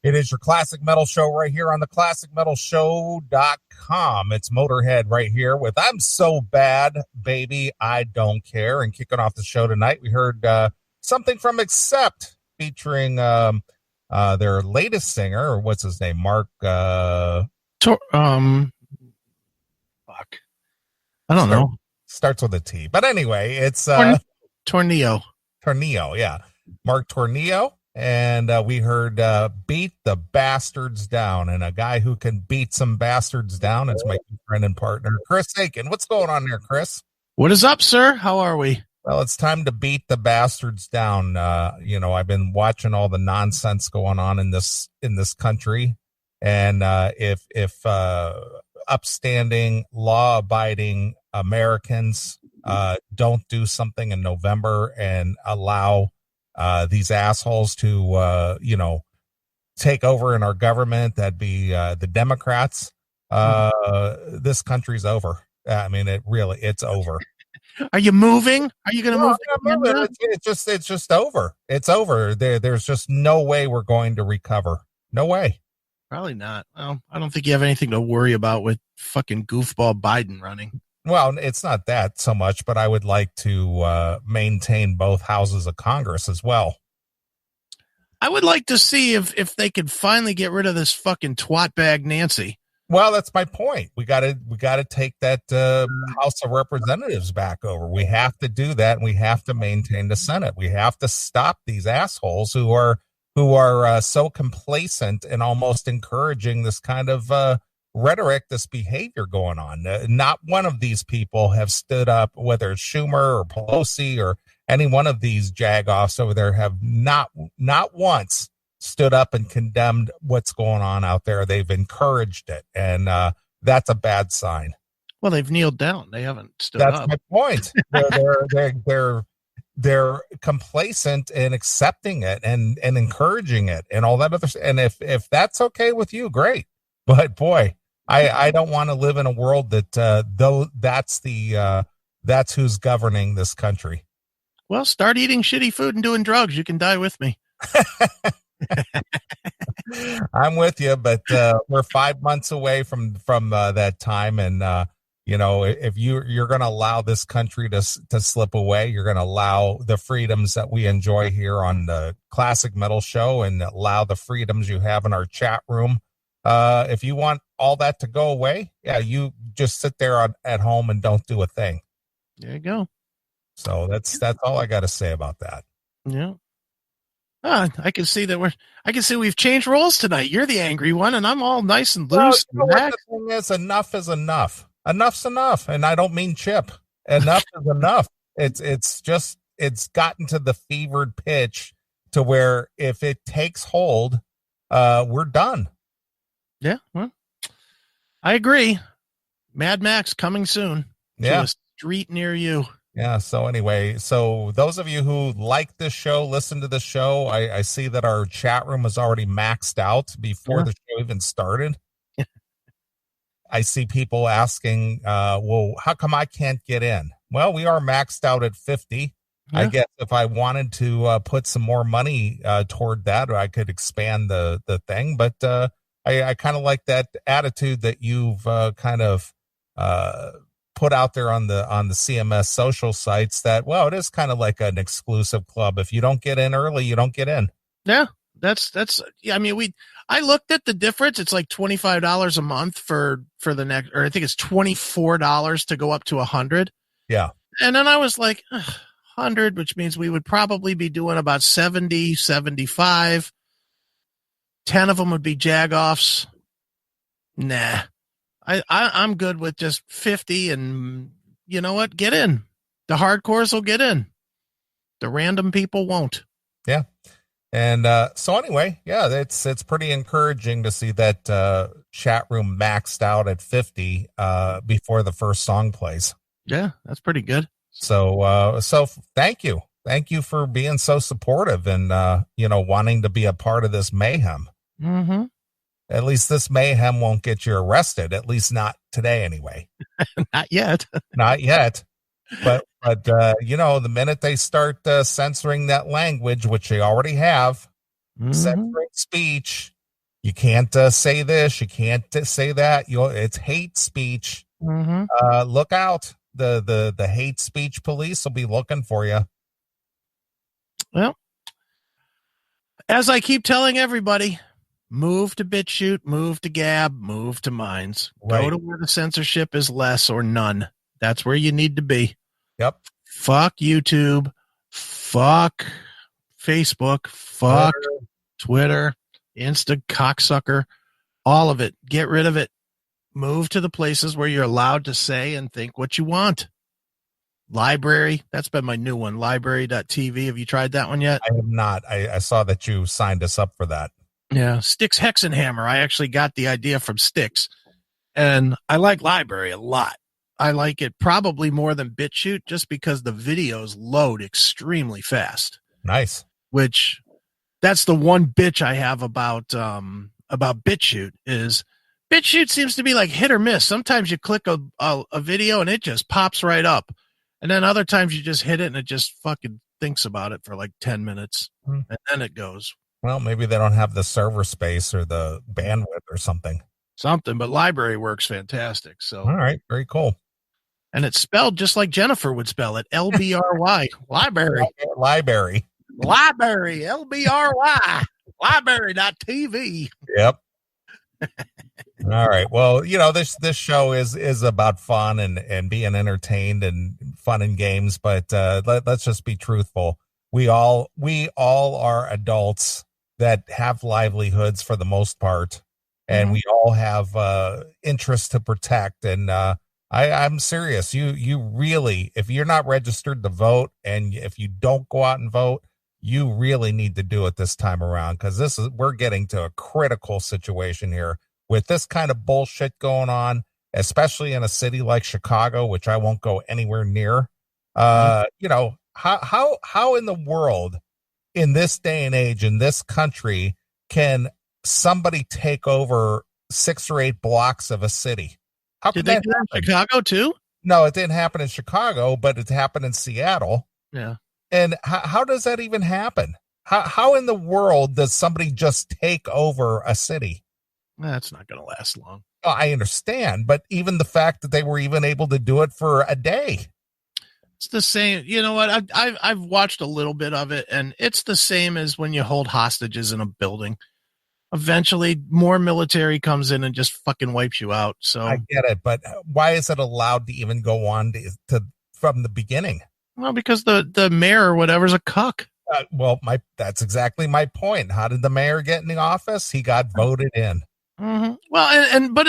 It is your classic metal show right here on the classicmetalshow.com. It's Motorhead right here with I'm So Bad, Baby, I Don't Care. And kicking off the show tonight, we heard something from Accept featuring their latest singer, or what's his name? Mark. Fuck. I don't know. Starts with a T. But anyway, it's Tornillo, yeah. Mark Tornillo. And we heard Beat the Bastards Down. And a guy who can beat some bastards down is my friend and partner, Chris Aiken. What's going on there, Chris? What is up, sir? How are we? Well, it's time to beat the bastards down. I've been watching all the nonsense going on in this country. And if upstanding, law-abiding Americans don't do something in November and allow these assholes to, take over in our government, that'd be the Democrats, this country's over. I mean, it's over. Are you moving? Are you going to move? It's just over. It's over. There's just no way we're going to recover. No way. Probably not. Well, I don't think you have anything to worry about with fucking goofball Biden running. Well, it's not that so much, but I would like to maintain both houses of Congress as well. I would like to see if they could finally get rid of this fucking twat bag Nancy. Well, that's my point. We gotta take that House of Representatives back over. We have to do that, and we have to maintain the Senate. We have to stop these assholes who are so complacent and almost encouraging this kind of rhetoric, this behavior going on. Not one of these people have stood up, whether it's Schumer or Pelosi or any one of these jagoffs over there, have not once stood up and condemned what's going on out there. They've encouraged it, and that's a bad sign. Well, they've kneeled down. They haven't stood up. That's my point. They're complacent in accepting it and encouraging it and all that other. And if that's okay with you, great. But boy, I don't want to live in a world that that's who's governing this country. Well, start eating shitty food and doing drugs. You can die with me. I'm with you, but we're 5 months away from that time, and if you're going to allow this country to slip away, you're going to allow the freedoms that we enjoy here on the Classic Metal Show, and allow the freedoms you have in our chat room. If you want all that to go away, yeah, you just sit there at home and don't do a thing. There you go. So that's all I got to say about that. Yeah. I can see we've changed roles tonight. You're the angry one, and I'm all nice and loose. Well, the thing is, enough is enough. Enough's enough, and I don't mean Chip. Enough is enough. It's gotten to the fevered pitch to where if it takes hold, we're done. Yeah, well, I agree. Mad Max coming soon. Yeah, to a street near you. Yeah. So anyway, those of you who like this show, listen to the show. I see that our chat room was already maxed out before the show even started. I see people asking, well, how come I can't get in? Well, we are maxed out at 50. Yeah. I guess if I wanted to put some more money toward that, I could expand the thing. But I kind of like that attitude that you've kind of put out there on the CMS social sites, that, well, it is kind of like an exclusive club. If you don't get in early, you don't get in. Yeah, that's, I mean, I looked at the difference. It's like $25 a month for the next, or I think it's $24 to go up to 100. Yeah. And then I was like, 100, which means we would probably be doing about 70, 75. 10 of them would be jagoffs. Nah. I'm good with just 50, and you know what? Get in. The hardcores will get in. The random people won't. Yeah. And so anyway, yeah, it's pretty encouraging to see that chat room maxed out at 50 before the first song plays. Yeah, that's pretty good. So thank you. Thank you for being so supportive and wanting to be a part of this mayhem. Mm-hmm. At least this mayhem won't get you arrested. At least not today, anyway. Not yet. Not yet. But the minute they start censoring that language, which they already have, censoring speech, You can't say this. You can't say that. It's hate speech. Look out. The hate speech police will be looking for you. Well, as I keep telling everybody, move to Btch Shoot, move to Gab, move to Minds. Right. Go to where the censorship is less or none. That's where you need to be. Yep. Fuck YouTube. Fuck Facebook. Fuck Twitter. Insta cocksucker. All of it. Get rid of it. Move to the places where you're allowed to say and think what you want. Library. That's been my new one. Library.tv. Have you tried that one yet? I have not. I saw that you signed us up for that. Yeah. Styx Hexenhammer. I actually got the idea from Styx. And I like Library a lot. I like it probably more than Btch Shoot just because the videos load extremely fast. Nice. Which that's the one bitch I have about Btch Shoot is Btch Shoot seems to be like hit or miss. Sometimes you click a video and it just pops right up. And then other times you just hit it and it just fucking thinks about it for like 10 minutes. And then it goes. Well, maybe they don't have the server space or the bandwidth or something. But Library works fantastic. So all right, very cool. And it's spelled just like Jennifer would spell it. LBRY. Library. Library. LBRY. Library.tv. Yep. All right. Well, this show is about fun and being entertained and fun and games, but let's just be truthful. We all are adults that have livelihoods for the most part, and we all have interests to protect. And I'm serious. You really, if you're not registered to vote and if you don't go out and vote, you really need to do it this time around, because we're getting to a critical situation here with this kind of bullshit going on, especially in a city like Chicago, which I won't go anywhere near. How in the world in this day and age in this country can somebody take over 6 or 8 blocks of a city? How did they do that in Chicago too? No, it didn't happen in Chicago, but it happened in Seattle. Yeah. And how does that even happen? How in the world does somebody just take over a city? That's not going to last long. Well, I understand, but even the fact that they were even able to do it for a day. It's the same. You know what? I've watched a little bit of it, and it's the same as when you hold hostages in a building. Eventually, more military comes in and just fucking wipes you out. So I get it, but why is it allowed to even go on to from the beginning? Well, because the mayor or whatever's a cuck. That's exactly my point. How did the mayor get in the office? He got voted in. Mm-hmm. Well, but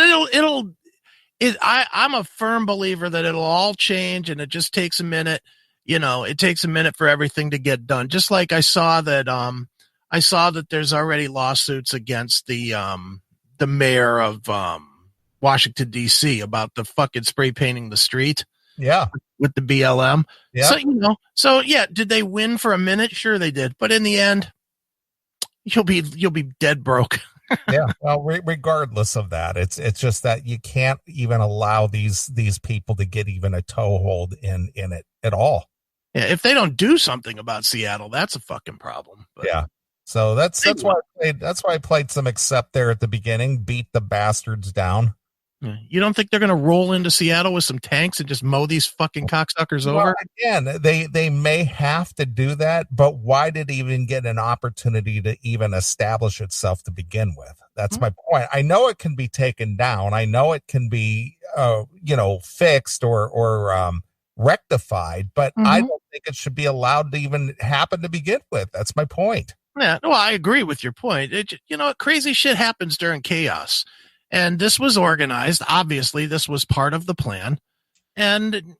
I'm a firm believer that it'll all change, and it just takes a minute. It takes a minute for everything to get done. Just like I saw that there's already lawsuits against the mayor of Washington D.C. about the fucking spray painting the street. Yeah. With the BLM. Yeah. So did they win for a minute? Sure they did. But in the end, you'll be dead broke. Yeah. Well, regardless of that, it's just that you can't even allow these people to get even a toehold in it at all. Yeah. If they don't do something about Seattle, that's a fucking problem. But yeah. So that's why I played some Accept there at the beginning, beat the bastards down. You don't think they're going to roll into Seattle with some tanks and just mow these fucking cocksuckers over? Again, they may have to do that, but why did it even get an opportunity to even establish itself to begin with? That's my point. I know it can be taken down. I know it can be, fixed or rectified, but I don't think it should be allowed to even happen to begin with. That's my point. Yeah, no, I agree with your point. Crazy shit happens during chaos. And this was organized. Obviously, this was part of the plan. And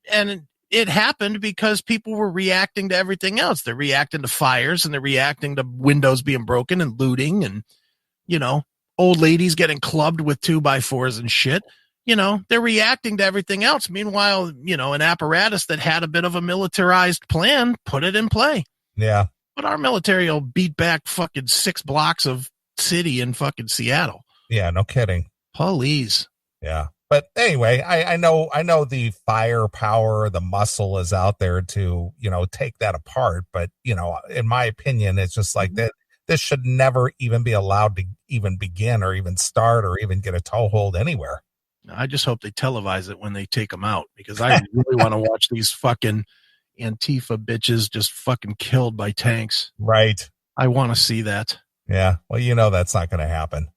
it happened because people were reacting to everything else. They're reacting to fires, and they're reacting to windows being broken and looting and, old ladies getting clubbed with 2x4s and shit. They're reacting to everything else. Meanwhile, an apparatus that had a bit of a militarized plan, put it in play. Yeah. But our military will beat back fucking 6 blocks of city in fucking Seattle. Yeah, no kidding. Please. Yeah. But anyway, I know the firepower, the muscle is out there to, take that apart. But, in my opinion, it's just like that. This should never even be allowed to even begin or even start or even get a toehold anywhere. I just hope they televise it when they take them out, because I really want to watch these fucking Antifa bitches just fucking killed by tanks. Right. I want to see that. Yeah. Well, that's not going to happen.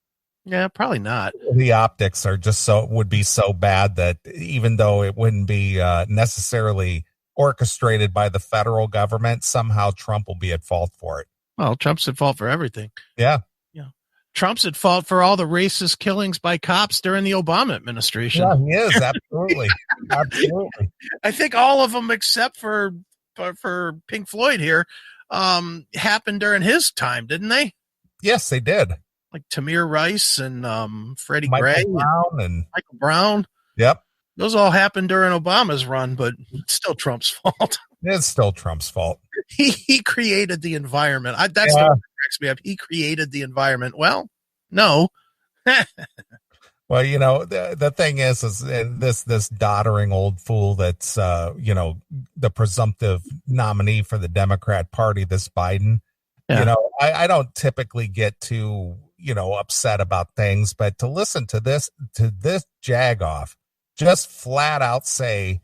Yeah, probably not. The optics are just would be so bad that even though it wouldn't be necessarily orchestrated by the federal government, somehow Trump will be at fault for it. Well, Trump's at fault for everything. Yeah. Yeah. Trump's at fault for all the racist killings by cops during the Obama administration. Yeah, he is. Absolutely. Absolutely. I think all of them except for Pink Floyd here happened during his time, didn't they? Yes, they did. Like Tamir Rice and Freddie Michael Gray Brown and Michael Brown. Yep. Those all happened during Obama's run, but it's still Trump's fault. It's still Trump's fault. He created the environment. That's the one that cracks me up. He created the environment. Well, no. Well, the thing is this doddering old fool that's, the presumptive nominee for the Democrat Party, this Biden. Yeah. I don't typically get too, upset about things, but to listen to this jagoff just flat out say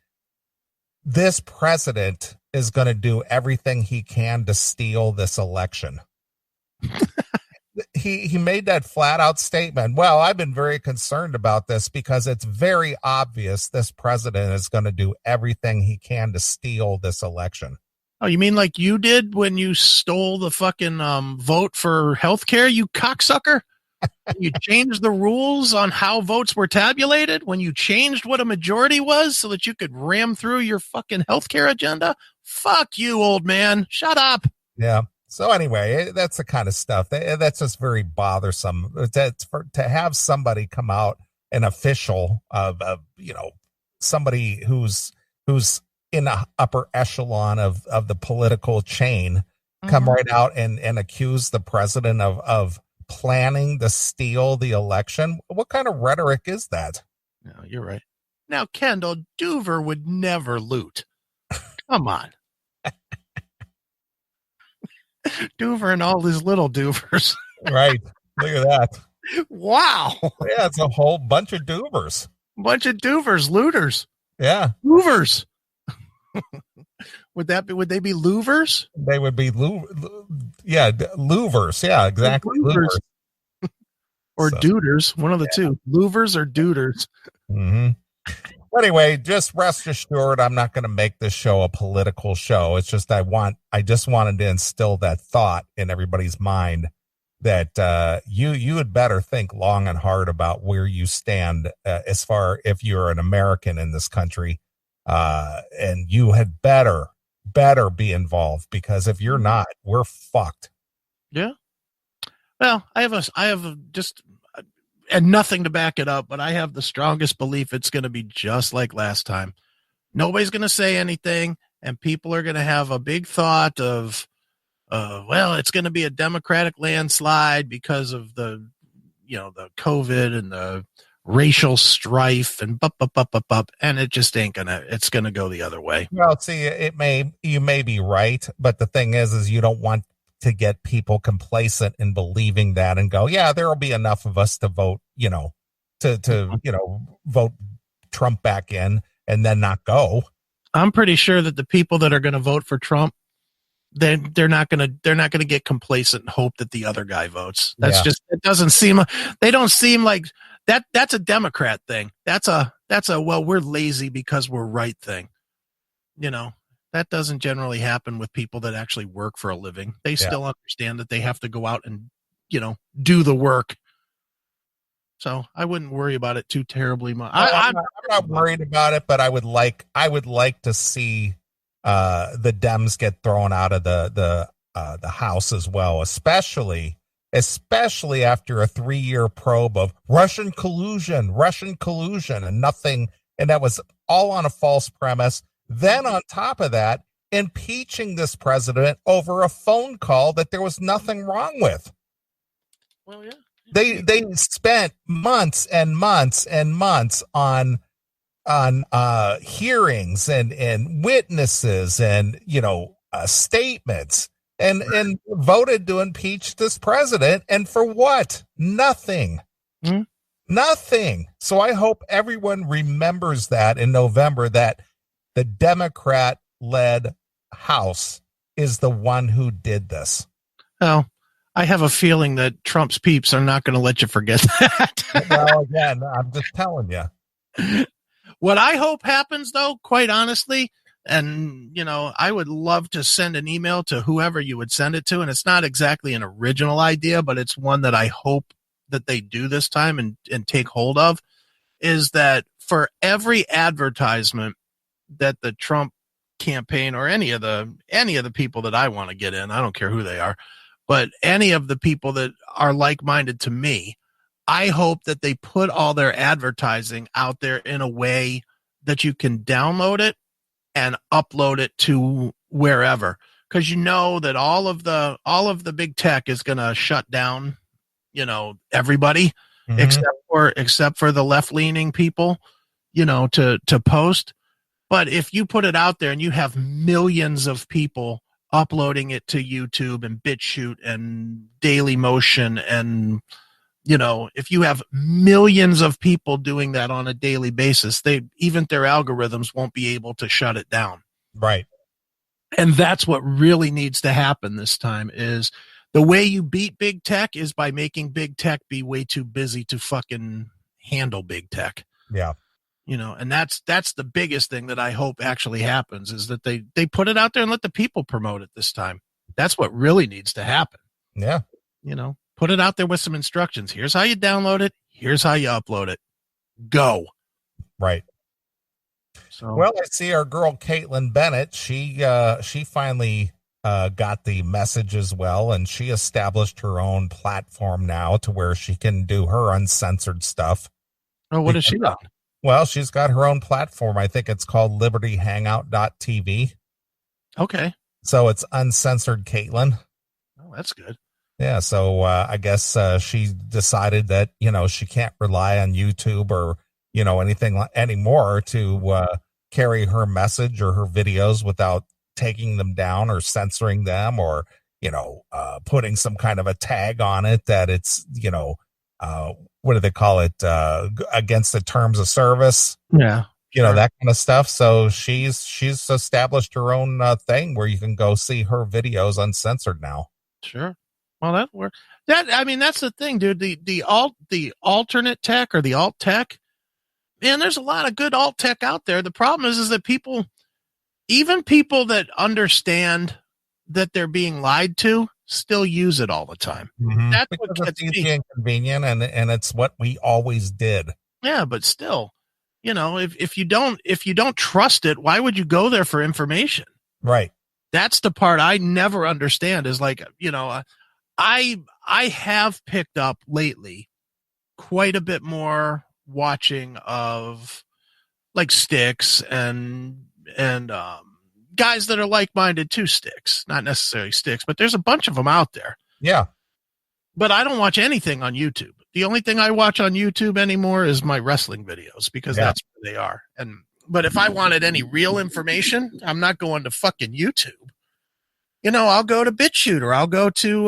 this president is going to do everything he can to steal this election. He made that flat out statement. Well, I've been very concerned about this because it's very obvious this president is going to do everything he can to steal this election. Oh, you mean like you did when you stole the fucking vote for healthcare, you cocksucker? You changed the rules on how votes were tabulated, when you changed what a majority was so that you could ram through your fucking healthcare agenda? Fuck you, old man. Shut up. Yeah. So anyway, that's the kind of stuff that's just very bothersome to have somebody come out, an official of somebody who's in the upper echelon of the political chain, come right out and accuse the president of planning to steal the election. What kind of rhetoric is that? No, you're right. Now, Kendall, Doover would never loot. Come on. Doover and all his little Doovers. Right. Look at that. Wow. Yeah, it's a whole bunch of Doovers. Bunch of Doovers, looters. Yeah. Louvers. Would they be louvers? They would be louvers. Yeah, exactly. Louvers. Or duders, one of the two. Louvers or duders. Mm-hmm. Anyway, just rest assured, I'm not going to make this show a political show. It's just I just wanted to instill that thought in everybody's mind that you had better think long and hard about where you stand as far if you're an American in this country, and you had better be involved, because if you're not, we're fucked. Yeah. Well, I have just and nothing to back it up, but I have the strongest belief it's going to be just like last time. Nobody's going to say anything, and people are going to have a big thought of, well, it's going to be a Democratic landslide because of the COVID and the racial strife and and it just ain't it's going to go the other way. Well, see, you may be right, but the thing is you don't want to get people complacent in believing that and go, yeah, there'll be enough of us to vote, vote Trump back in and then not go. I'm pretty sure that the people that are going to vote for Trump, they're not going to get complacent and hope that the other guy votes. That's just, it doesn't seem, they don't seem like that. That's a Democrat thing. That's a, well, we're lazy because we're right thing. That doesn't generally happen with people that actually work for a living. They still understand that they have to go out and, do the work. So I wouldn't worry about it too terribly much. I'm not worried about it, but I would like to see the Dems get thrown out of the House as well, especially after a 3-year probe of Russian collusion and nothing. And that was all on a false premise. Then on top of that, impeaching this president over a phone call that there was nothing wrong with. Well, yeah. They spent months and months and months on hearings and witnesses and statements, and voted to impeach this president. And for what? Nothing. Hmm? Nothing. So I hope everyone remembers that in November, that the Democrat-led House is the one who did this. Well, I have a feeling that Trump's peeps are not going to let you forget that. Well, again, I'm just telling you. What I hope happens, though, quite honestly, and, I would love to send an email to whoever you would send it to, and it's not exactly an original idea, but it's one that I hope that they do this time and take hold of, is that for every advertisement that the Trump campaign or any of the people that I want to get in, I don't care who they are, but any of the people that are like-minded to me, I hope that they put all their advertising out there in a way that you can download it and upload it to wherever, because that all of the big tech is going to shut down, everybody, except for the left-leaning people, to post. But if you put it out there and you have millions of people uploading it to YouTube and Btch Shoot and Daily Motion, and if you have millions of people doing that on a daily basis, even their algorithms won't be able to shut it down. Right. And that's what really needs to happen this time. Is the way you beat big tech is by making big tech be way too busy to fucking handle big tech. Yeah. And that's the biggest thing that I hope actually happens, is that they put it out there and let the people promote it this time. That's what really needs to happen. Yeah. Put it out there with some instructions. Here's how you download it. Here's how you upload it. Go. Right. So, well, I see our girl Caitlin Bennett. She finally got the message as well, and she established her own platform now to where she can do her uncensored stuff. Oh, what is she on? Well, she's got her own platform. I think it's called libertyhangout.tv. Okay. So it's uncensored Caitlin. Oh, that's good. Yeah, so I guess she decided that, she can't rely on YouTube or, anything anymore to carry her message or her videos without taking them down or censoring them or, putting some kind of a tag on it that it's, what do they call it? Against the terms of service. Yeah. Sure. That kind of stuff. So she's established her own thing where you can go see her videos uncensored now. Sure. Well, that works. That's the thing, dude. The alternate tech or the alt tech, man, there's a lot of good alt tech out there. The problem is that even people that understand that they're being lied to, still use it all the time. Mm-hmm. That's because what it's easy and convenient, and it's what we always did. Yeah, but still, if you don't trust it, why would you go there for information? Right. That's the part I never understand. Is like, I have picked up lately quite a bit more watching of like Sticks and guys that are like-minded to Sticks, not necessarily Sticks, but there's a bunch of them out there. Yeah. But I don't watch anything on YouTube. The only thing I watch on YouTube anymore is my wrestling videos, because that's where they are. But if I wanted any real information, I'm not going to fucking YouTube. I'll go to Btch Shoot, or I'll go to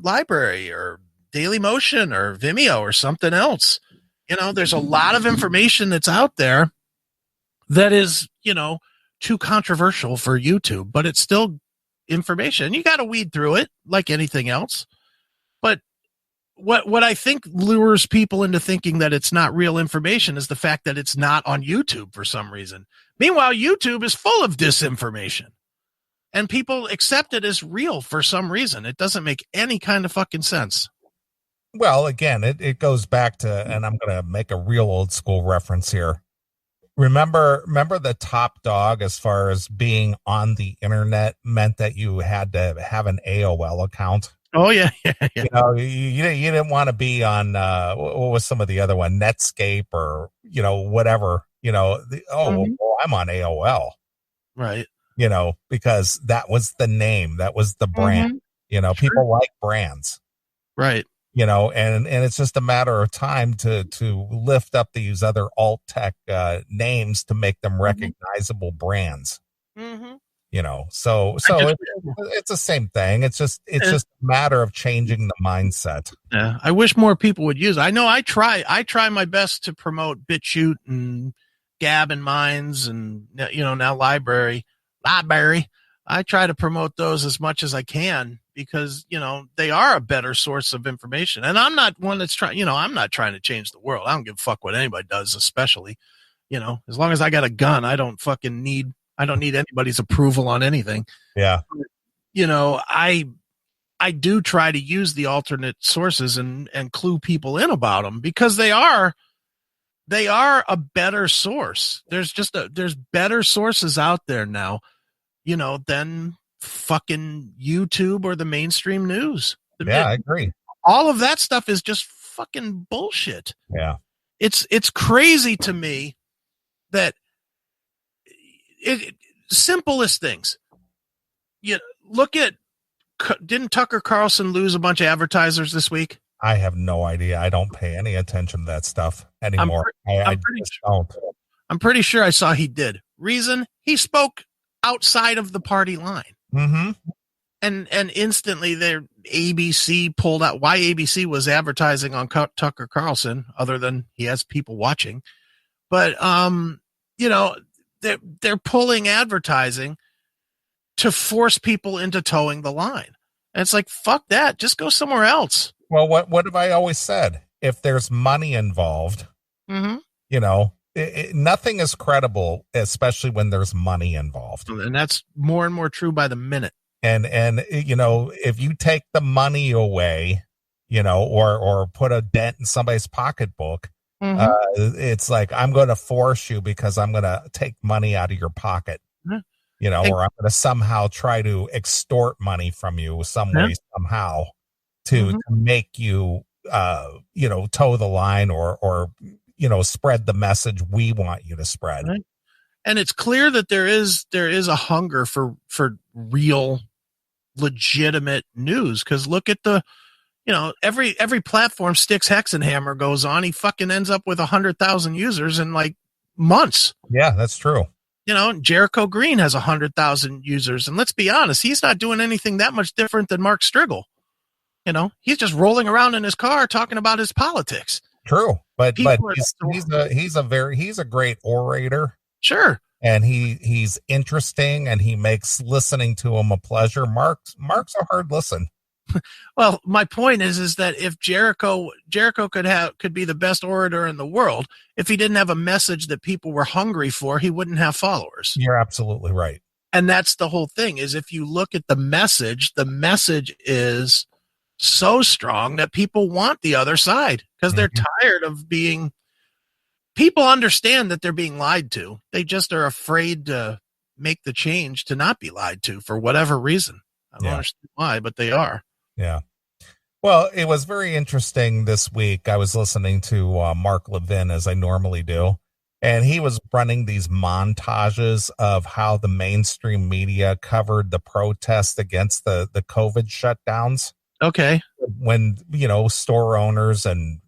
Library or Daily Motion or Vimeo or something else. There's a lot of information that's out there that is, too controversial for YouTube, but it's still information. You got to weed through it like anything else. But what I think lures people into thinking that it's not real information is the fact that it's not on YouTube for some reason. Meanwhile, YouTube is full of disinformation, and people accept it as real for some reason. It doesn't make any kind of fucking sense. Well, again, it goes back to, and I'm going to make a real old school reference here. Remember the top dog as far as being on the internet meant that you had to have an AOL account. Oh yeah. You didn't want to be on what was some of the other one, Netscape or whatever. Well, I'm on AOL, right? Because that was the name, that was the brand. Sure. People like brands, right? And it's just a matter of time to lift up these other alt tech names to make them recognizable brands. Mm-hmm. So it's the same thing. It's just a matter of changing the mindset. Yeah, I wish more people would use it. I know I try my best to promote Btch Shoot and Gab and Minds and now Library. I try to promote those as much as I can because they are a better source of information. And I'm not one that's trying. I'm not trying to change the world. I don't give a fuck what anybody does, especially as long as I got a gun, I don't need anybody's approval on anything. Yeah. I do try to use the alternate sources and clue people in about them because they are a better source. There's better sources out there now, than fucking YouTube or the mainstream news. I agree. All of that stuff is just fucking bullshit. Yeah. It's crazy to me that simplest things. Look at, didn't Tucker Carlson lose a bunch of advertisers this week? I have no idea. I don't pay any attention to that stuff anymore. I'm pretty sure I saw he did. Reason, he spoke outside of the party line. Mm-hmm. And instantly their ABC pulled out. Why ABC was advertising on Tucker Carlson, other than he has people watching. But, they're pulling advertising to force people into towing the line. And it's like, fuck that. Just go somewhere else. Well, what have I always said? If there's money involved, nothing is credible, especially when there's money involved. And that's more and more true by the minute. And if you take the money away, or put a dent in somebody's pocketbook, it's like, I'm going to force you because I'm going to take money out of your pocket, or I'm going to somehow try to extort money from you some way, somehow to make you, toe the line or spread the message we want you to spread. Right. And it's clear that there is a hunger for real, legitimate news. Cause look at every platform Styx Hexenhammer goes on, he fucking ends up with 100,000 users in like months. Yeah, that's true. Jericho Green has 100,000 users. And let's be honest, he's not doing anything that much different than Mark Striegel. He's just rolling around in his car talking about his politics. True. But he's a great orator. Sure. And he's interesting and he makes listening to him a pleasure. Mark's a hard listen. Well, my point is that if Jericho could be the best orator in the world, if he didn't have a message that people were hungry for, he wouldn't have followers. You're absolutely right. And that's the whole thing, is if you look at the message is so strong that people want the other side because they're tired of being, people understand that they're being lied to. They just are afraid to make the change to not be lied to for whatever reason. I don't understand why, but they are. Yeah. Well, it was very interesting this week. I was listening to Mark Levin, as I normally do, and he was running these montages of how the mainstream media covered the protests against the COVID shutdowns. Okay. When, store owners and,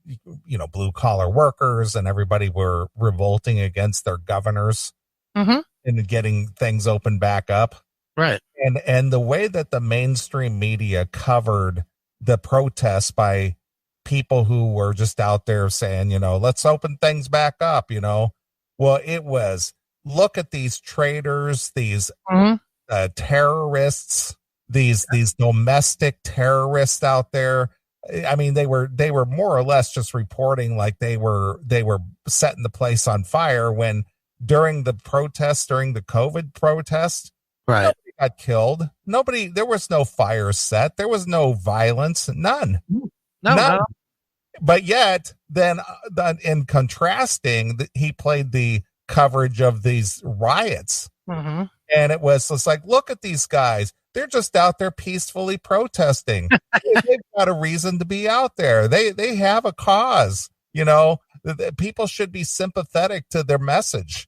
blue collar workers and everybody were revolting against their governors and getting things opened back up. Right. And the way that the mainstream media covered the protests by people who were just out there saying, let's open things back up, well, it was, look at these traitors, these terrorists, these domestic terrorists out there. I mean, they were more or less just reporting like they were setting the place on fire, when during the COVID protest, right, nobody got killed. There was no fire set. There was no violence. None. No. But yet, then in contrasting, he played the coverage of these riots, and it was just like, look at these guys. They're just out there peacefully protesting. They've got a reason to be out there. They have a cause. People should be sympathetic to their message.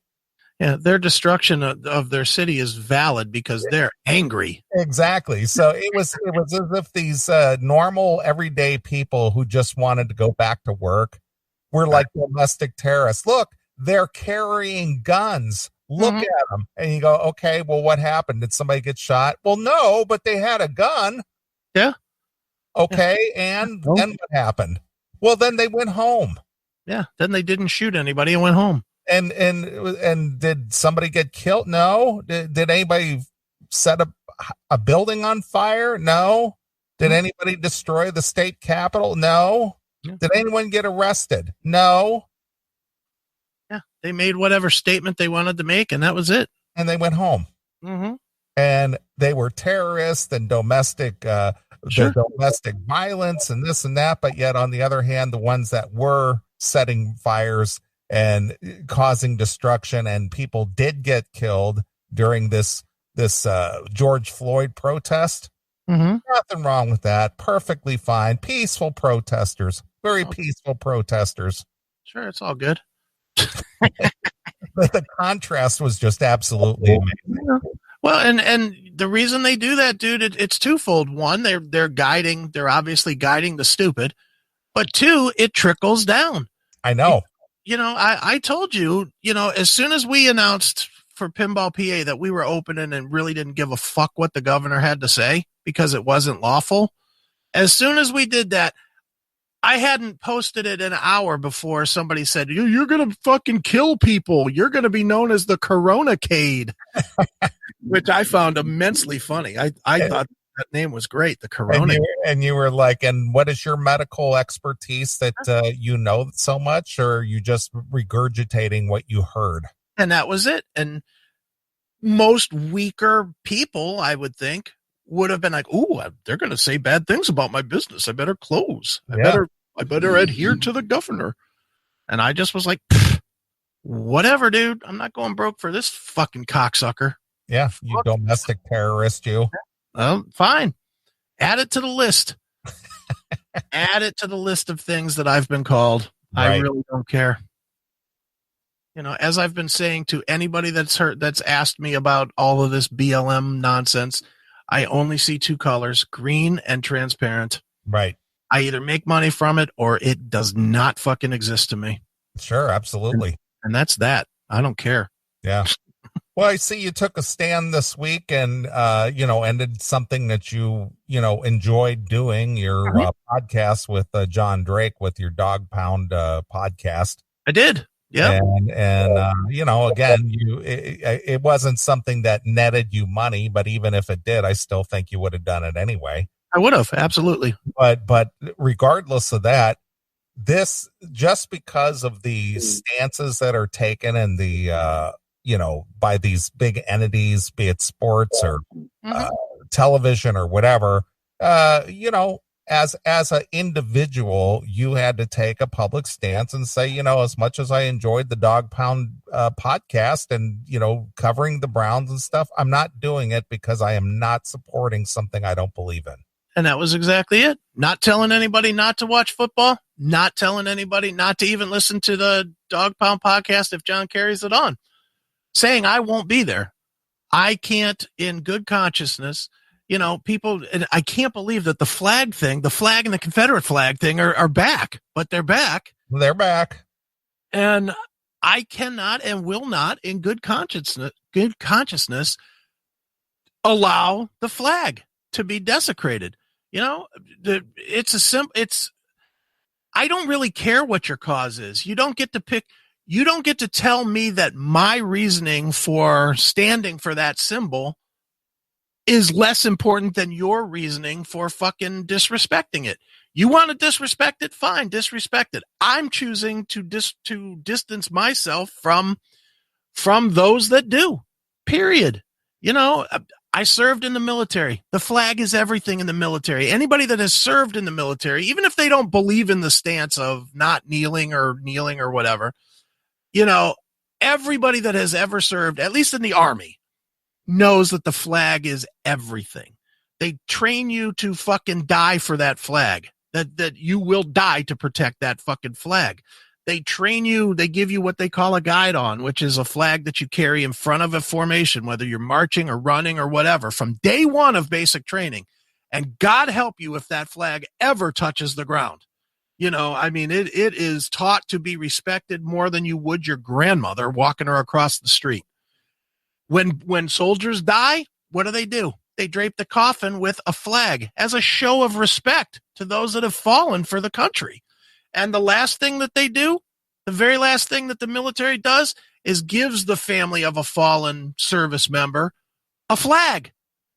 Yeah, their destruction of their city is valid because they're angry. Exactly. So it was as if these normal, everyday people who just wanted to go back to work were like domestic terrorists. Look, they're carrying guns. Look at them. And you go, okay, well, what happened? Did somebody get shot? Well, no, but they had a gun. Yeah. Okay. And then what happened? Well, then they went home. Yeah. Then they didn't shoot anybody and went home. And did somebody get killed? No. Did anybody set a building on fire? No. Did anybody destroy the state capitol? No. Yeah. Did anyone get arrested? No. Yeah. They made whatever statement they wanted to make, and that was it. And they went home. And they were terrorists and domestic domestic violence and this and that. But yet, on the other hand, the ones that were setting fires and causing destruction and people did get killed during this George Floyd protest. Nothing wrong with that. Perfectly fine. Peaceful protesters. Very peaceful protesters. Sure, it's all good. But the contrast was just absolutely amazing. Well, and the reason they do that, dude, it's twofold. One, they're obviously guiding the stupid, but two, it trickles down. I know. I told you, as soon as we announced for Pinball PA that we were opening and really didn't give a fuck what the governor had to say because it wasn't lawful. As soon as we did that, I hadn't posted it an hour before somebody said, you're going to fucking kill people. You're going to be known as the Coronacade, which I found immensely funny. I thought that name was great, the Corona. And you were like, and what is your medical expertise that you know so much, or are you just regurgitating what you heard? And that was it. And most weaker people, I would think, would have been like, "Ooh, they're going to say bad things about my business. I better close. I better adhere to the governor." And I just was like, "Whatever, dude. I'm not going broke for this fucking cocksucker." Yeah, you domestic terrorist, you. Fine. Add it to the list. Add it to the list of things that I've been called. Right. I really don't care. As I've been saying to anybody that's asked me about all of this BLM nonsense, I only see two colors, green and transparent. Right. I either make money from it or it does not fucking exist to me. Sure, absolutely. And that's that. I don't care. Yeah. Well, I see you took a stand this week and, ended something that you enjoyed doing, your podcast with John Drake with your Dog Pound podcast. I did. Yeah. And again, it wasn't something that netted you money, but even if it did, I still think you would have done it anyway. I would have. Absolutely. But regardless of that, this, just because of the stances that are taken and the, by these big entities, be it sports or television or whatever, as an individual, you had to take a public stance and say, as much as I enjoyed the Dog Pound podcast and, covering the Browns and stuff, I'm not doing it because I am not supporting something I don't believe in. And that was exactly it. Not telling anybody not to watch football, not telling anybody not to even listen to the Dog Pound podcast if John carries it on. Saying I won't be there. I can't, in good consciousness, people, and I can't believe that the flag and the Confederate flag thing are back, but they're back. They're back. And I cannot and will not, in good consciousness, allow the flag to be desecrated. I don't really care what your cause is. You don't get to pick. You don't get to tell me that my reasoning for standing for that symbol is less important than your reasoning for fucking disrespecting it. You want to disrespect it? Fine, disrespect it. I'm choosing to distance myself from those that do, period. I served in the military. The flag is everything in the military. Anybody that has served in the military, even if they don't believe in the stance of not kneeling or whatever, everybody that has ever served, at least in the Army, knows that the flag is everything. They train you to fucking die for that flag, that you will die to protect that fucking flag. They train you, they give you what they call a guide on, which is a flag that you carry in front of a formation, whether you're marching or running or whatever, from day one of basic training. And God help you if that flag ever touches the ground. It is taught to be respected more than you would your grandmother walking her across the street. When soldiers die, what do? They drape the coffin with a flag as a show of respect to those that have fallen for the country. And the last thing that they do, the very last thing that the military does, is gives the family of a fallen service member a flag,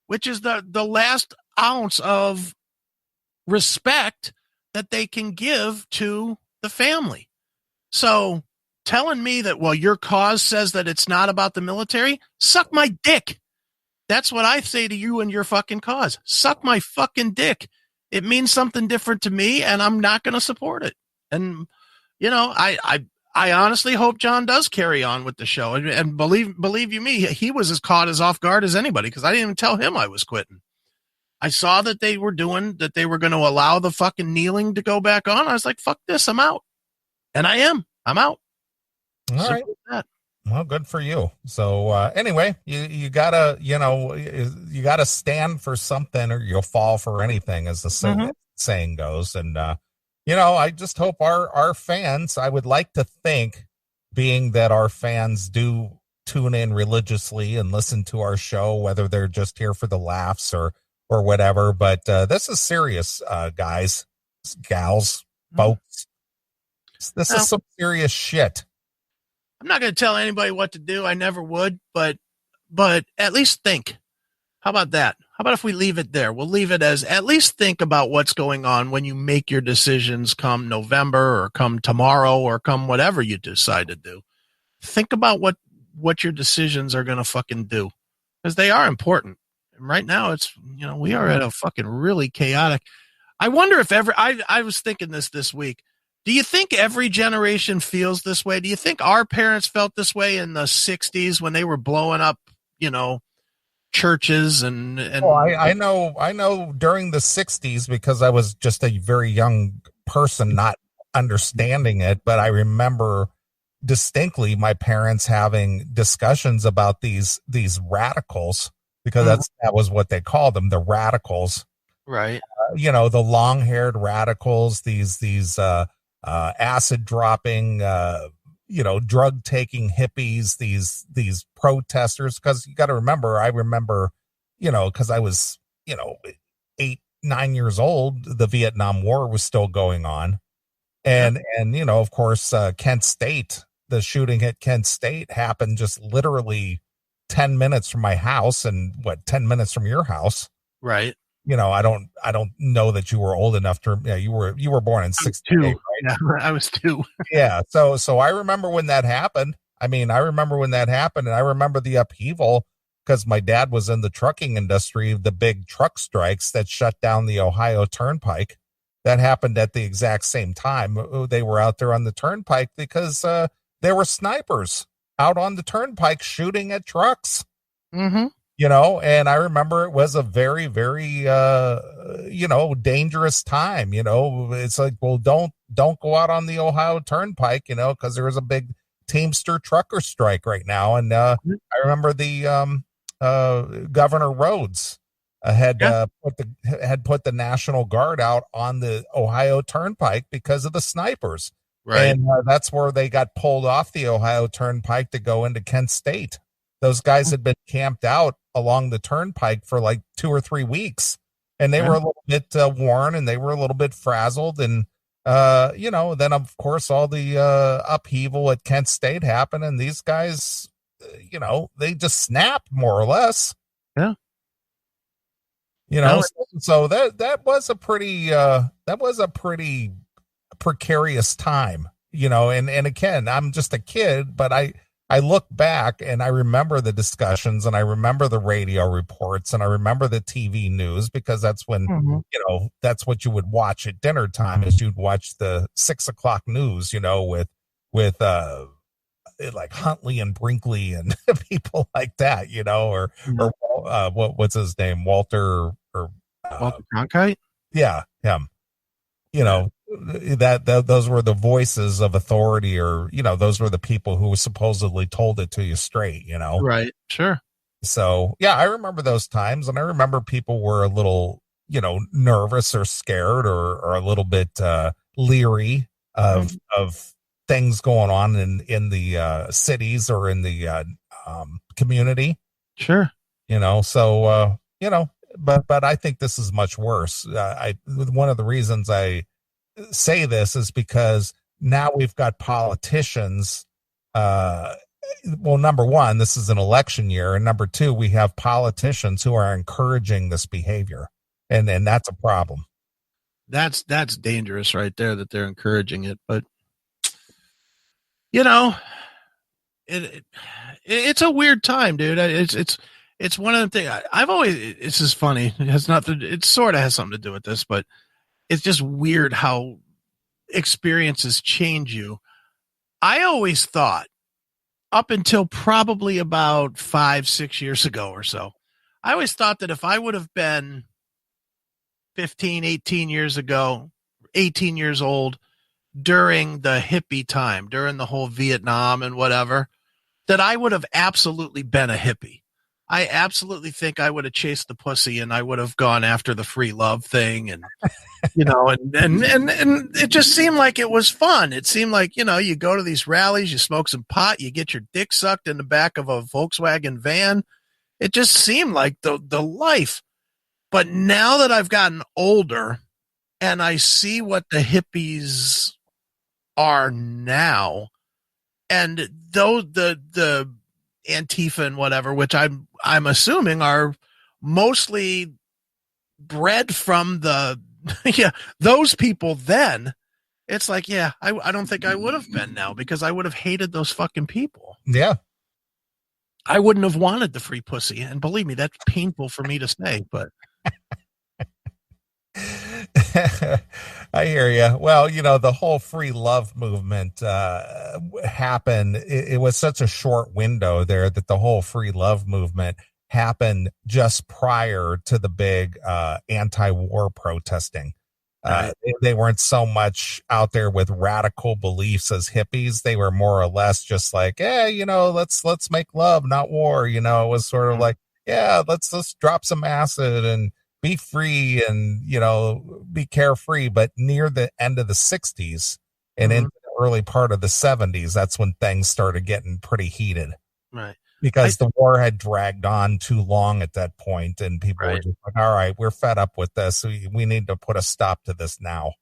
which is the last ounce of respect that they can give to the family. So telling me that, well, your cause says that it's not about the military, suck my dick. That's what I say to you and your fucking cause. Suck my fucking dick. It means something different to me, and I'm not going to support it. And, you know, I honestly hope John does carry on with the show. And believe you me, he was as caught as off guard as anybody, because I didn't even tell him I was quitting. I saw that they were going to allow the fucking kneeling to go back on. I was like, fuck this, I'm out. And I am. I'm out. All right. Well, good for you. So anyway, you gotta, you gotta stand for something or you'll fall for anything, as the saying goes. And, I just hope our fans, I would like to think, being that our fans do tune in religiously and listen to our show, whether they're just here for the laughs or whatever. But this is serious, guys, gals, folks. This is some serious shit. I'm not going to tell anybody what to do. I never would, but at least think. How about that? How about if we leave it there? We'll leave it as, at least think about what's going on when you make your decisions come November or come tomorrow or come whatever you decide to do. Think about what your decisions are going to fucking do, because they are important. And right now it's, we are at a fucking really chaotic. I wonder if I was thinking this week. Do you think every generation feels this way? Do you think our parents felt this way in the 60s when they were blowing up, churches and I know during the 60s, because I was just a very young person not understanding it, but I remember distinctly my parents having discussions about these radicals, because that was what they called them, the radicals. Right. The long-haired radicals, these acid dropping, drug taking hippies, these protesters. Because you got to remember, I remember, because I was, 8, 9 years old, the Vietnam War was still going on. And of course, Kent State, the shooting at Kent State happened just literally 10 minutes from my house, and 10 minutes from your house. Right. I don't know that you were old enough to, you were born in 68, right? Yeah, I was 2. Yeah. So I remember when that happened. I remember when that happened, and I remember the upheaval, because my dad was in the trucking industry, the big truck strikes that shut down the Ohio Turnpike. That happened at the exact same time. They were out there on the turnpike because there were snipers out on the turnpike shooting at trucks. Mm-hmm. And I remember it was a very, very, dangerous time. It's like, well, don't go out on the Ohio Turnpike, because there was a big Teamster trucker strike right now. And I remember the Governor Rhodes had put the National Guard out on the Ohio Turnpike because of the snipers. Right. And that's where they got pulled off the Ohio Turnpike to go into Kent State. Those guys had been camped out along the turnpike for like 2 or 3 weeks, and they were a little bit worn, and they were a little bit frazzled. And, then of course all the upheaval at Kent State happened, and these guys, they just snapped more or less. Yeah. So that was a pretty precarious time, and again, I'm just a kid, but I look back and I remember the discussions, and I remember the radio reports, and I remember the TV news, because that's when, that's what you would watch at dinner time, is you'd watch the 6 o'clock news, with like Huntley and Brinkley and people like that, or what's his name? Walter Cronkite. Yeah. Him, that those were the voices of authority, or those were the people who supposedly told it to you straight, Right. Sure. So yeah, I remember those times, and I remember people were a little nervous or scared or a little bit leery of things going on in the cities or in the community. Sure. So but I think this is much worse. One of the reasons I say this is because now we've got politicians. Well, number one, this is an election year, and number two, we have politicians who are encouraging this behavior, and that's a problem. That's dangerous right there, that they're encouraging it. But it's a weird time, dude. It's one of the things I've always. It's just funny. It has nothing. It sort of has something to do with this, but it's just weird how experiences change you. I always thought, up until probably about 5-6 years ago or so, I always thought that if I would have been 15, 18 years ago, 18 years old, during the hippie time, during the whole Vietnam and whatever, that I would have absolutely been a hippie. I absolutely think I would have chased the pussy, and I would have gone after the free love thing, and and it just seemed like it was fun. It seemed like, you go to these rallies, you smoke some pot, you get your dick sucked in the back of a Volkswagen van. It just seemed like the life. But now that I've gotten older and I see what the hippies are now, and though the Antifa and whatever, which I'm assuming are mostly bred from the those people, then it's like, I don't think I would have been now, because I would have hated those fucking people. Yeah. I wouldn't have wanted the free pussy. And believe me, that's painful for me to say, but I hear you. Well, the whole free love movement happened. It was such a short window there that the whole free love movement happened just prior to the big anti-war protesting. They weren't so much out there with radical beliefs as hippies. They were more or less just like, let's make love, not war. It was sort of like, let's drop some acid and be free and, be carefree. But near the end of the 60s and into the early part of the 70s, that's when things started getting pretty heated. Right. Because the war had dragged on too long at that point, and people were just like, all right, we're fed up with this. We need to put a stop to this now.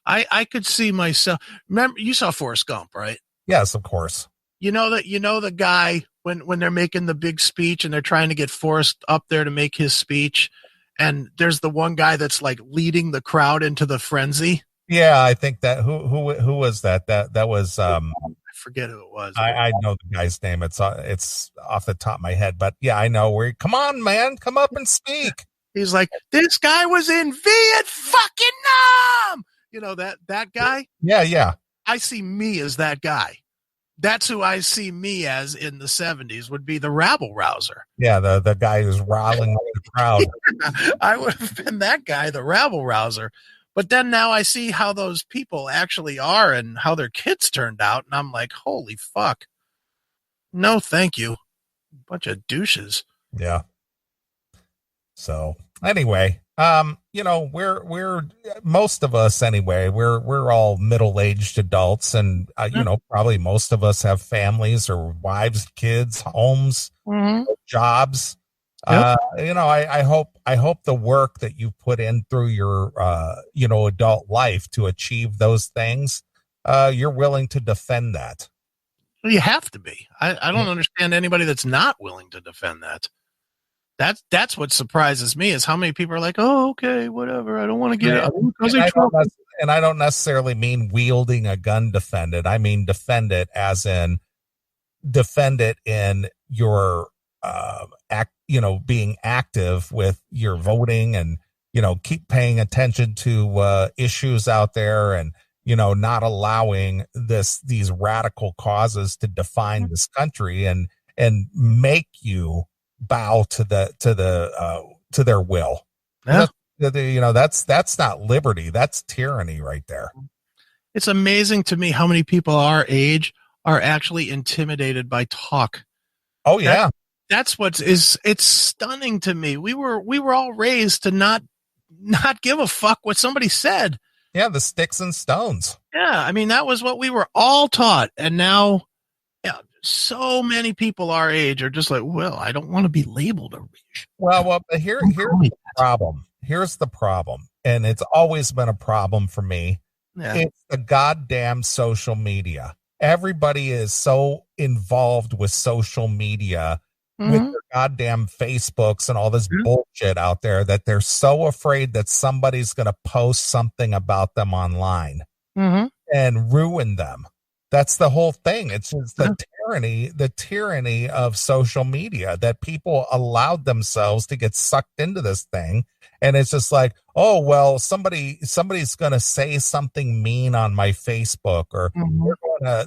I could see myself. Remember, you saw Forrest Gump, right? Yes, of course. The guy when they're making the big speech and they're trying to get Forrest up there to make his speech, and there's the one guy that's like leading the crowd into the frenzy. Yeah, I think that who was that? That was I forget who it was. I know the guy's name. It's off the top of my head, but yeah, I know where. Come on, man, come up and speak. He's like, this guy was in Viet fucking Nam. That guy. Yeah. I see me as that guy. That's who I see me as in the 70s, would be the rabble rouser. Yeah, the guy who's riling the crowd. I would have been that guy, the rabble rouser. But then now I see how those people actually are and how their kids turned out. And I'm like, holy fuck. No, thank you. Bunch of douches. Yeah. So anyway, we're most of us anyway, we're all middle-aged adults, and probably most of us have families or wives, kids, homes, jobs. Yep. I hope the work that you put in through your, adult life to achieve those things, you're willing to defend that. Well, you have to be. I don't understand anybody that's not willing to defend that. That's what surprises me, is how many people are like, oh, okay, whatever. I don't want to get it. And I don't necessarily mean wielding a gun defend it. I mean defend it as in defend it in your being active with your voting, and keep paying attention to issues out there, and not allowing these radical causes to define this country and make you bow to their will. Yeah. That's not liberty, that's tyranny right there. It's amazing to me how many people our age are actually intimidated by talk. Oh yeah. That's it's stunning to me. We were all raised to not give a fuck what somebody said. Yeah, the sticks and stones. Yeah, I mean, that was what we were all taught. And now, so many people our age are just like, well, I don't want to be labeled a rage. Well, but here's the problem. Here's the problem. And it's always been a problem for me. Yeah. It's the goddamn social media. Everybody is so involved with social media, with their goddamn Facebooks and all this bullshit out there, that they're so afraid that somebody's going to post something about them online and ruin them. That's the whole thing. It's just the tyranny of social media, that people allowed themselves to get sucked into this thing. And it's just like, oh, well, somebody's going to say something mean on my Facebook, or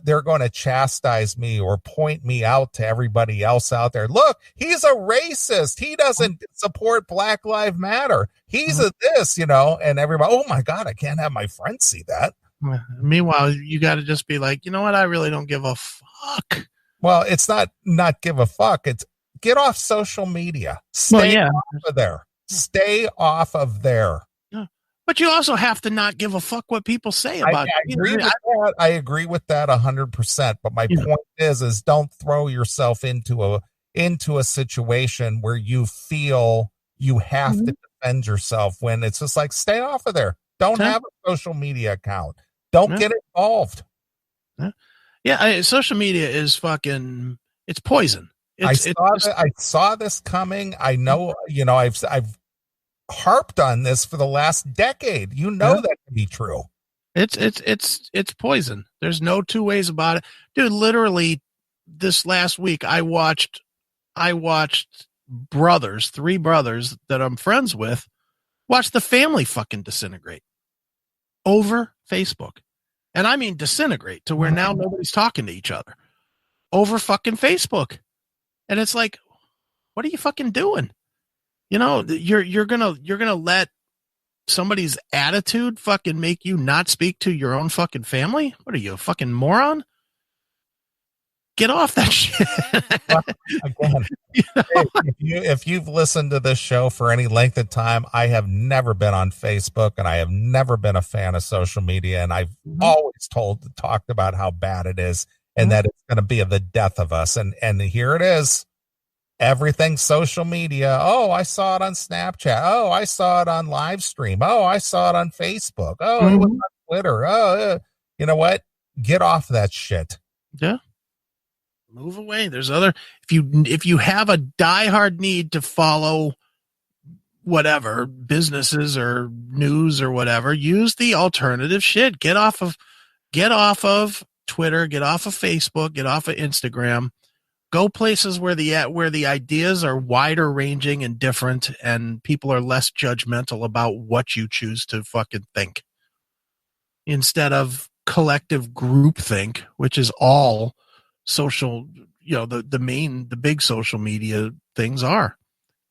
they're going to chastise me or point me out to everybody else out there. Look, he's a racist. He doesn't support Black Lives Matter. He's a this, and everybody, oh my God, I can't have my friends see that. Meanwhile, you got to just be like, you know what? I really don't give a fuck. Well, it's not give a fuck. It's get off social media. Stay off of there. Stay off of there. Yeah. But you also have to not give a fuck what people say about you. I agree with that 100%. But my point is don't throw yourself into a situation where you feel you have to defend yourself, when it's just like, stay off of there. Don't have a social media account. Don't get involved. Social media is fucking, it's poison. I saw this coming. I know, I've harped on this for the last decade. That to be true. It's poison. There's no two ways about it. Dude, literally this last week I watched three brothers that I'm friends with watch the family fucking disintegrate over Facebook. And I mean disintegrate to where now nobody's talking to each other over fucking Facebook. And it's like, what are you fucking doing? You're gonna let somebody's attitude fucking make you not speak to your own fucking family? What are you, a fucking moron? Get off that shit. Again, if you've listened to this show for any length of time, I have never been on Facebook, and I have never been a fan of social media. And I've always talked about how bad it is, and that it's going to be the death of us. And here it is. Everything social media. Oh, I saw it on Snapchat. Oh, I saw it on live stream. Oh, I saw it on Facebook. Oh, it was on Twitter. Oh, you know what? Get off that shit. Yeah. Move away. There's other, if you have a diehard need to follow whatever businesses or news or whatever, use the alternative shit. Get off of Twitter, get off of Facebook, get off of Instagram. Go places where the ideas are wider ranging and different, and people are less judgmental about what you choose to fucking think, instead of collective groupthink, which is all social, the big social media things are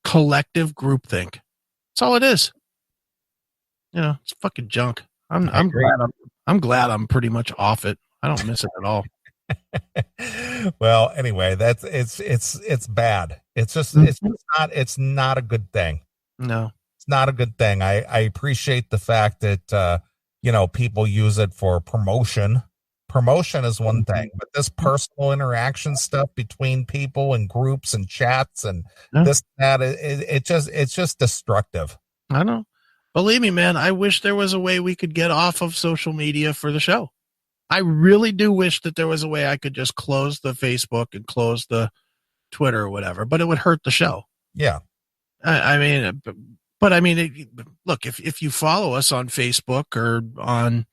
collective groupthink. That's all it is. It's fucking junk. I'm glad I'm pretty much off it. I don't miss it at all. Well, anyway, it's bad. It's not a good thing. No, it's not a good thing. I appreciate the fact that people use it for promotion. Promotion is one thing, but this personal interaction stuff between people and groups and chats and it's just destructive. I know. Believe me, man, I wish there was a way we could get off of social media for the show. I really do wish that there was a way I could just close the Facebook and close the Twitter or whatever, but it would hurt the show. Yeah. Look, if you follow us on Facebook or on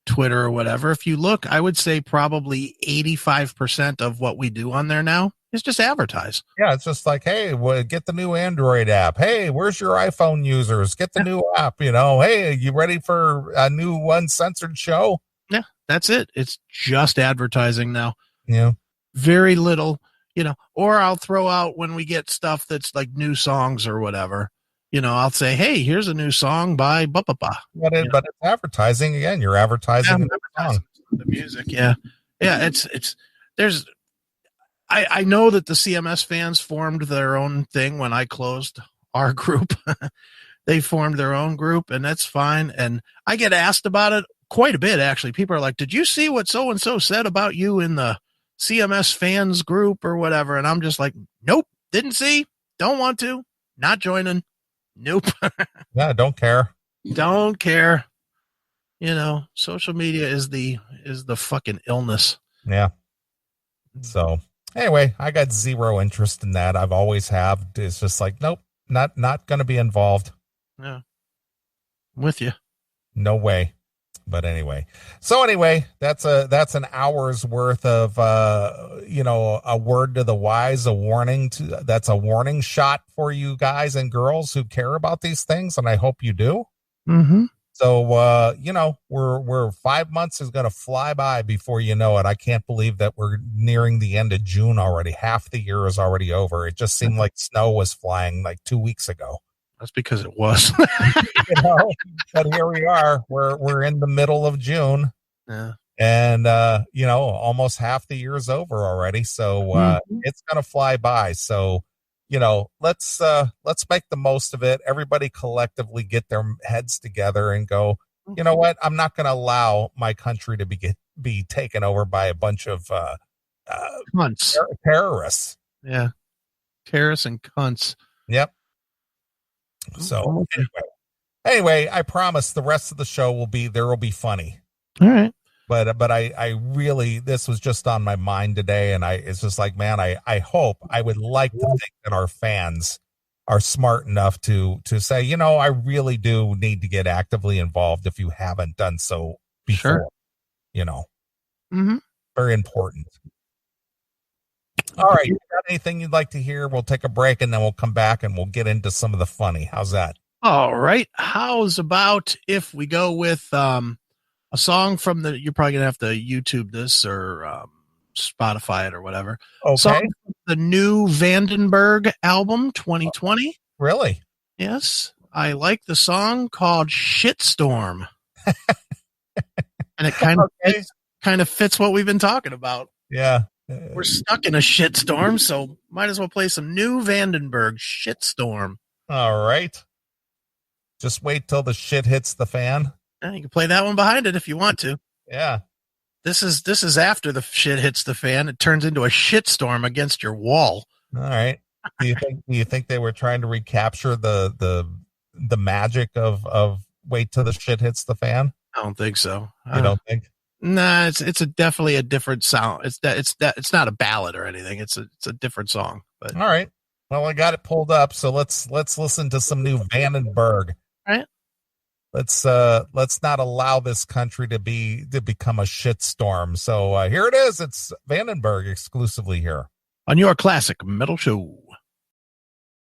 Twitter or whatever, if you look, I would say probably 85% of what we do on there now is just advertise. Yeah, it's just like, hey, get the new Android app. Hey, where's your iPhone users? Get the new app. Hey, you ready for a new uncensored show? Yeah, that's it. It's just advertising now. Yeah. Very little, or I'll throw out when we get stuff that's like new songs or whatever. I'll say, hey, here's a new song by blah, blah, blah. But it's advertising again. You're advertising the music. Yeah. Yeah. I know that the CMS fans formed their own thing when I closed our group. They formed their own group, and that's fine. And I get asked about it quite a bit, actually. People are like, did you see what so-and-so said about you in the CMS fans group or whatever. And I'm just like, nope, didn't see, don't want to, not joining. Nope. Yeah, don't care. Don't care. You know, social media is the fucking illness. Yeah. So anyway, I got zero interest in that. I've always have. It's just like, nope, not going to be involved. Yeah. I'm with you. No way. But anyway, that's an hour's worth of, a word to the wise, a warning that's a warning shot for you guys and girls who care about these things. And I hope you do. Mm-hmm. So, we're 5 months is going to fly by before you know it. I can't believe that we're nearing the end of June already. Half the year is already over. It just seemed like snow was flying like 2 weeks ago. That's because it was. But here we are. We're in the middle of June. Yeah. And, almost half the year's over already. So it's going to fly by. So, let's make the most of it. Everybody collectively get their heads together and go, you know what? I'm not going to allow my country to be taken over by a bunch of cunts. Terrorists. Yeah. Terrorists and cunts. Yep. So anyway, I promise the rest of the show will be funny. All right. But I really, this was just on my mind today. And it's just like, man, I would like to think that our fans are smart enough to say, I really do need to get actively involved if you haven't done so before, Mm-hmm. Very important. All right. You got anything you'd like to hear? We'll take a break and then we'll come back and we'll get into some of the funny. How's that? All right. How's about if we go with a song from you're probably going to have to YouTube this or Spotify it or whatever. Okay. Song from the new Vandenberg album, 2020. Really? Yes. I like the song called Shitstorm. And it kind of fits what we've been talking about. Yeah. We're stuck in a shitstorm, so might as well play some new Vandenberg Shitstorm. All right. Just wait till the shit hits the fan. Yeah, you can play that one behind it if you want to. Yeah. This is after the shit hits the fan. It turns into a shitstorm against your wall. All right. Do you think they were trying to recapture the magic of wait till the shit hits the fan? I don't think so. You don't think? Nah, it's definitely a different sound. It's not a ballad or anything. It's a different song. But all right. Well, I got it pulled up, so let's listen to some new Vandenberg. All right. Let's not allow this country to become a shitstorm. So here it is. It's Vandenberg exclusively here on your classic metal show.